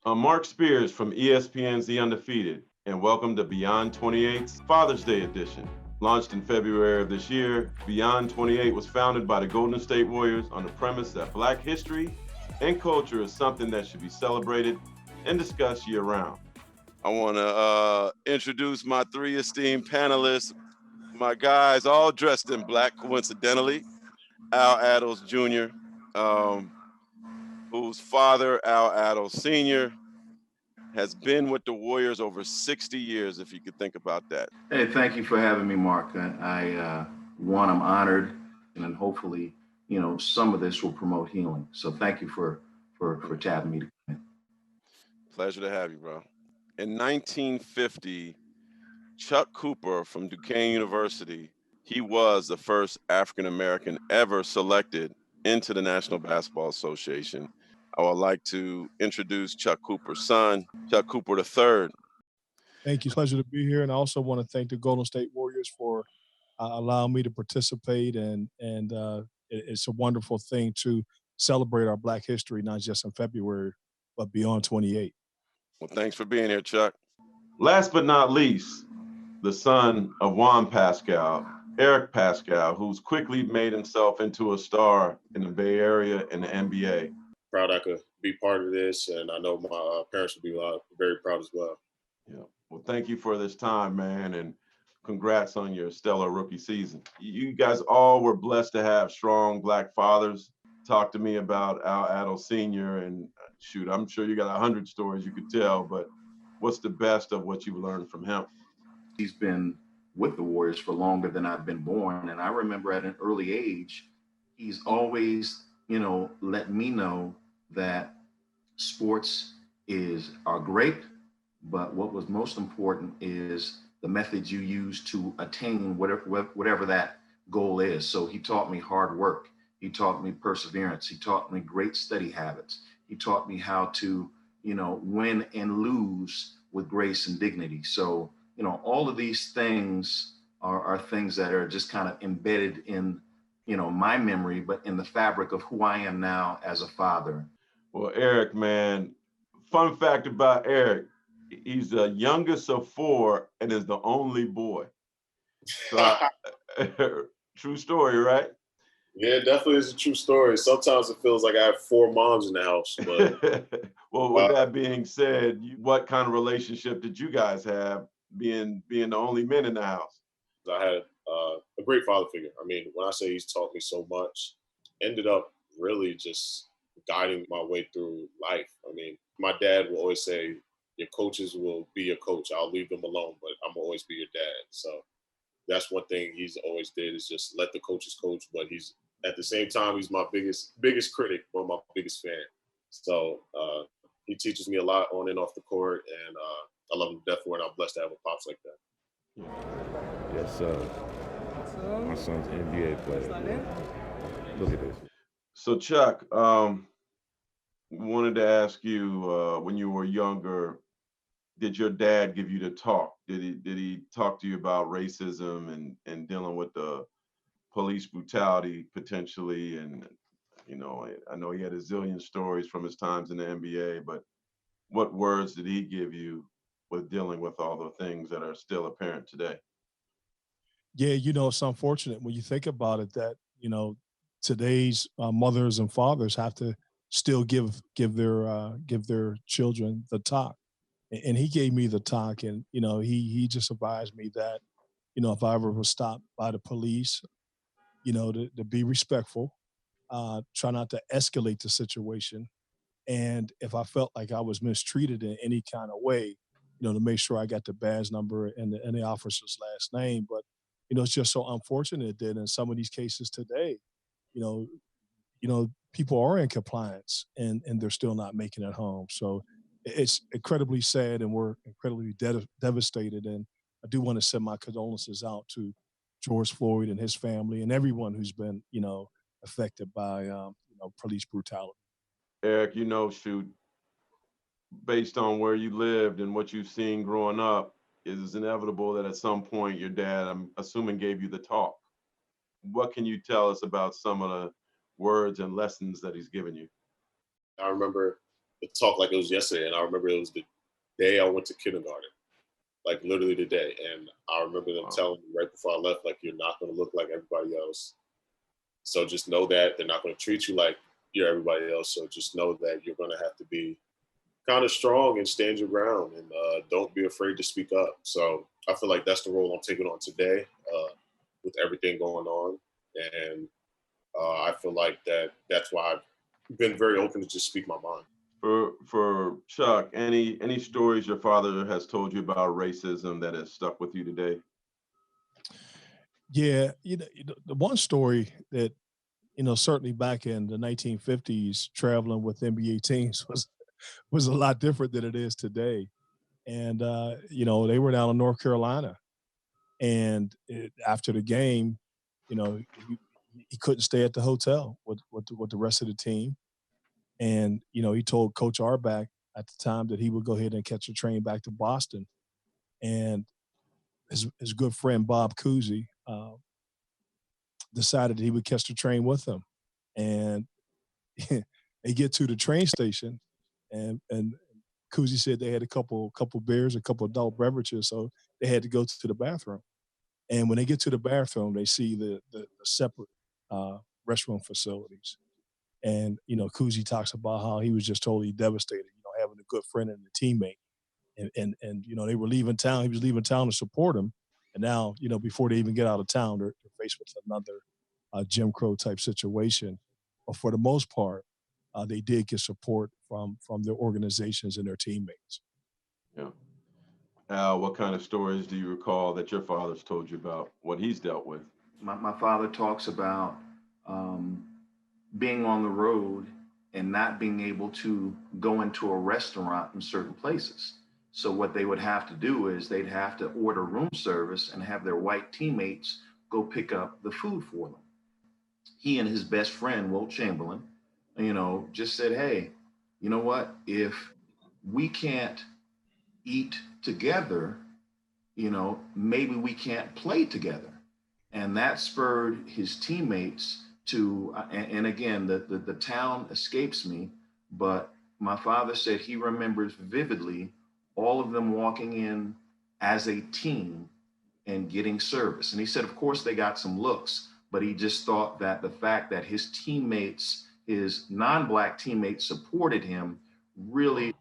I'm Marc Spears from ESPN's The Undefeated, and welcome to Beyond28's Father's Day edition. Launched in February of this year, Beyond28 was founded by the Golden State Warriors on the premise that Black history and culture is something that should be celebrated and discussed year-round. I want to introduce my three esteemed panelists, my guys all dressed in black, coincidentally. Al Attles Jr., whose father, Al Attles Sr., has been with the Warriors over 60 years, if you could think about that. Hey, thank you for having me, Mark. I'm honored, and hopefully, some of this will promote healing. So thank you for tapping me. Pleasure to have you, bro. In 1950, Chuck Cooper from Duquesne University, he was the first African-American ever selected into the National Basketball Association. I would like to introduce Chuck Cooper's son, Chuck Cooper III. Thank you. Pleasure to be here. And I also want to thank the Golden State Warriors for allowing me to participate. And it's a wonderful thing to celebrate our Black history, not just in February, but beyond 28. Well, thanks for being here, Chuck. Last but not least, the son of Juan Paschall, Eric Paschall, who's quickly made himself into a star in the Bay Area and the NBA. Proud I could be part of this, and I know my parents would be very proud as well. Yeah. Well, thank you for this time, man, and congrats on your stellar rookie season. You guys all were blessed to have strong Black fathers. Talk to me about Al Attles Sr. and shoot, I'm sure you got 100 stories you could tell, but what's the best of what you've learned from him? He's been with the Warriors for longer than I've been born, and I remember at an early age, he's always let me know that sports are great, but what was most important is the methods you use to attain whatever that goal is. So he taught me hard work. He taught me perseverance. He taught me great study habits. He taught me how to, win and lose with grace and dignity. So, all of these things are things that are just kind of embedded in my memory, but in the fabric of who I am now as a father. Well, Eric, man, fun fact about Eric, he's the youngest of four and is the only boy. So, true story, right? Yeah, it definitely is a true story. Sometimes it feels like I have four moms in the house. But well, with that being said, what kind of relationship did you guys have being the only men in the house? I had a great father figure. I mean, when I say he's taught me so much, ended up really just guiding my way through life. I mean, my dad will always say, your coaches will be your coach. I'll leave them alone, but I'm gonna always be your dad. So that's one thing he's always did, is just let the coaches coach. But he's at the same time, he's my biggest critic, one of my biggest fan. So he teaches me a lot on and off the court, and I love him to death for it. I'm blessed to have a pops like that. Yes, sir. My son's NBA player. Look at this. So Chuck, wanted to ask you, when you were younger, did your dad give you the talk? Did he talk to you about racism and dealing with the police brutality potentially? And I know he had a zillion stories from his times in the NBA, but what words did he give you with dealing with all the things that are still apparent today? Yeah, it's unfortunate when you think about it that, today's mothers and fathers have to still give their children the talk. And he gave me the talk, and, he just advised me that, if I ever was stopped by the police, to be respectful, try not to escalate the situation. And if I felt like I was mistreated in any kind of way, to make sure I got the badge number and the officer's last name. But, it's just so unfortunate that in some of these cases today, people are in compliance and they're still not making it home. So it's incredibly sad, and we're incredibly devastated. And I do want to send my condolences out to George Floyd and his family and everyone who's been, affected by, police brutality. Eric, shoot, based on where you lived and what you've seen growing up, it is inevitable that at some point your dad, I'm assuming, gave you the talk. What can you tell us about some of the words and lessons that he's given you? I remember talk like it was yesterday. And I remember it was the day I went to kindergarten, like literally the day. And I remember them telling me right before I left, like, you're not going to look like everybody else. So just know that they're not going to treat you like you're everybody else. So just know that you're going to have to be kind of strong and stand your ground, and don't be afraid to speak up. So I feel like that's the role I'm taking on today, with everything going on. And I feel like that's why I've been very open to just speak my mind. For Chuck, any stories your father has told you about racism that has stuck with you today? Yeah, the one story that, certainly back in the 1950s, traveling with NBA teams was a lot different than it is today. And they were down in North Carolina, and after the game, he couldn't stay at the hotel with the rest of the team, and he told Coach Arback at the time that he would go ahead and catch a train back to Boston, and his good friend Bob Cousy decided that he would catch the train with him, and they get to the train station, and Cousy said they had a couple beers, a couple adult beverages, so they had to go to the bathroom. And when they get to the bathroom, they see the separate restroom facilities. And Cousy talks about how he was just totally devastated, having a good friend and a teammate, and they were leaving town. He was leaving town to support him, and now before they even get out of town, they're faced with another Jim Crow type situation. But for the most part, they did get support from their organizations and their teammates. Yeah. Al, what kind of stories do you recall that your father's told you about what he's dealt with? My father talks about um, being on the road and not being able to go into a restaurant in certain places. So what they would have to do is they'd have to order room service and have their white teammates go pick up the food for them. He and his best friend, Wilt Chamberlain, just said, hey, you know what? If we can't eat together, maybe we can't play together. And that spurred his teammates to, and again, the town escapes me, but my father said he remembers vividly all of them walking in as a team and getting service. And he said, of course, they got some looks, but he just thought that the fact that his teammates, his non-Black teammates supported him really,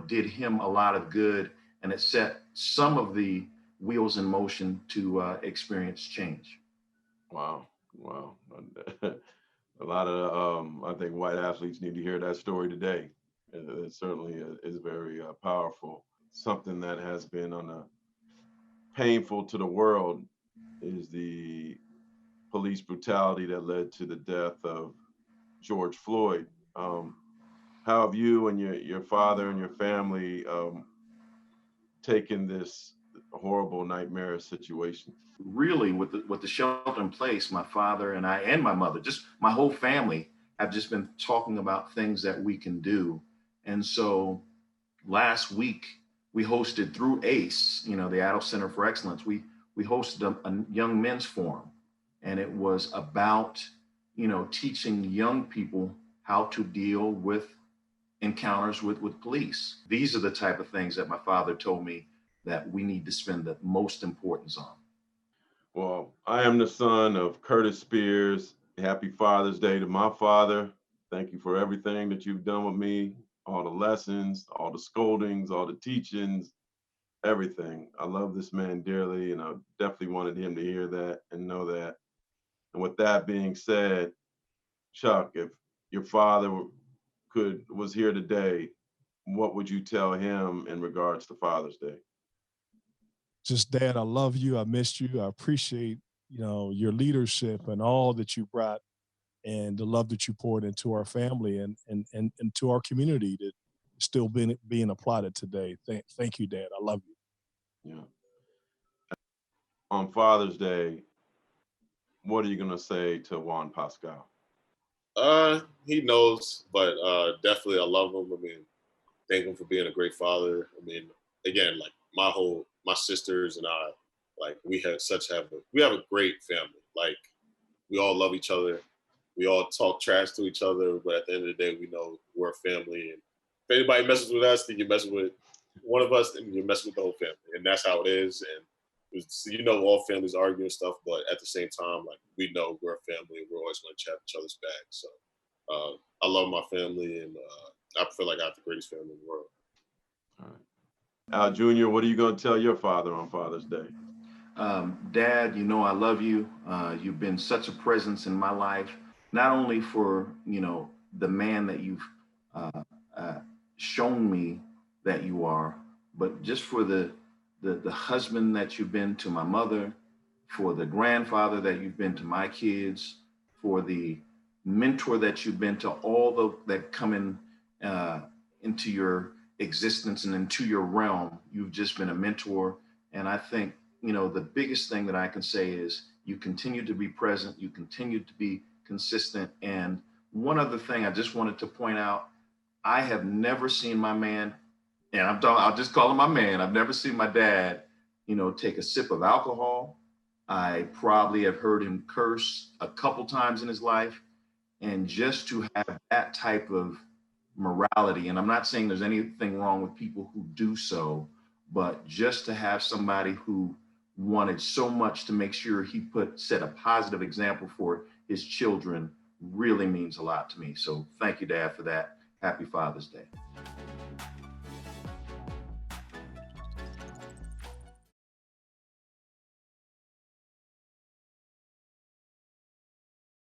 did him a lot of good. And it set some of the wheels in motion to experience change. Wow. A lot of, I think white athletes need to hear that story today. It certainly is very powerful. Something that has been painful to the world is the police brutality that led to the death of George Floyd. How have you and your father and your family taken this horrible, nightmarish situation? Really, with the shelter in place, my father and I and my mother, just my whole family, have just been talking about things that we can do. And so last week we hosted through ACE, the Adult Center for Excellence. We hosted a young men's forum, and it was about teaching young people how to deal with encounters with police. These are the type of things that my father told me that we need to spend the most importance on. Well, I am the son of Curtis Spears. Happy Father's Day to my father. Thank you for everything that you've done with me, all the lessons, all the scoldings, all the teachings, everything. I love this man dearly, and I definitely wanted him to hear that and know that. And with that being said, Chuck, if your father was here today, what would you tell him in regards to Father's Day? Just, Dad, I love you. I missed you. I appreciate, your leadership and all that you brought and the love that you poured into our family and to our community that is still being applauded today. Thank you, Dad. I love you. Yeah. On Father's Day, what are you gonna say to Juan Pascal? He knows, but definitely I love him. I mean, thank him for being a great father. I mean, again, like my sisters and I, like we have a great family. Like we all love each other. We all talk trash to each other, but at the end of the day, we know we're a family, and if anybody messes with us, then you're messing with one of us, and you're messing with the whole family. And that's how it is. And all families argue and stuff, but at the same time, like, we know we're a family and we're always going to chat each other's back. So I love my family, and I feel like I have the greatest family in the world. All right. Al Jr., what are you going to tell your father on Father's Day? Dad, I love you. You've been such a presence in my life, not only for, the man that you've shown me that you are, but just for the husband that you've been to my mother, for the grandfather that you've been to my kids, for the mentor that you've been to all that come into your existence and into your realm. You've just been a mentor. And I think, the biggest thing that I can say is you continue to be present, you continue to be consistent. And one other thing I just wanted to point out, I have never seen my man, and I'll just call him my man. I've never seen my dad, take a sip of alcohol. I probably have heard him curse a couple times in his life. And just to have that type of morality, and I'm not saying there's anything wrong with people who do so, but just to have somebody who wanted so much to make sure he set a positive example for his children really means a lot to me. So thank you, Dad, for that. Happy Father's Day.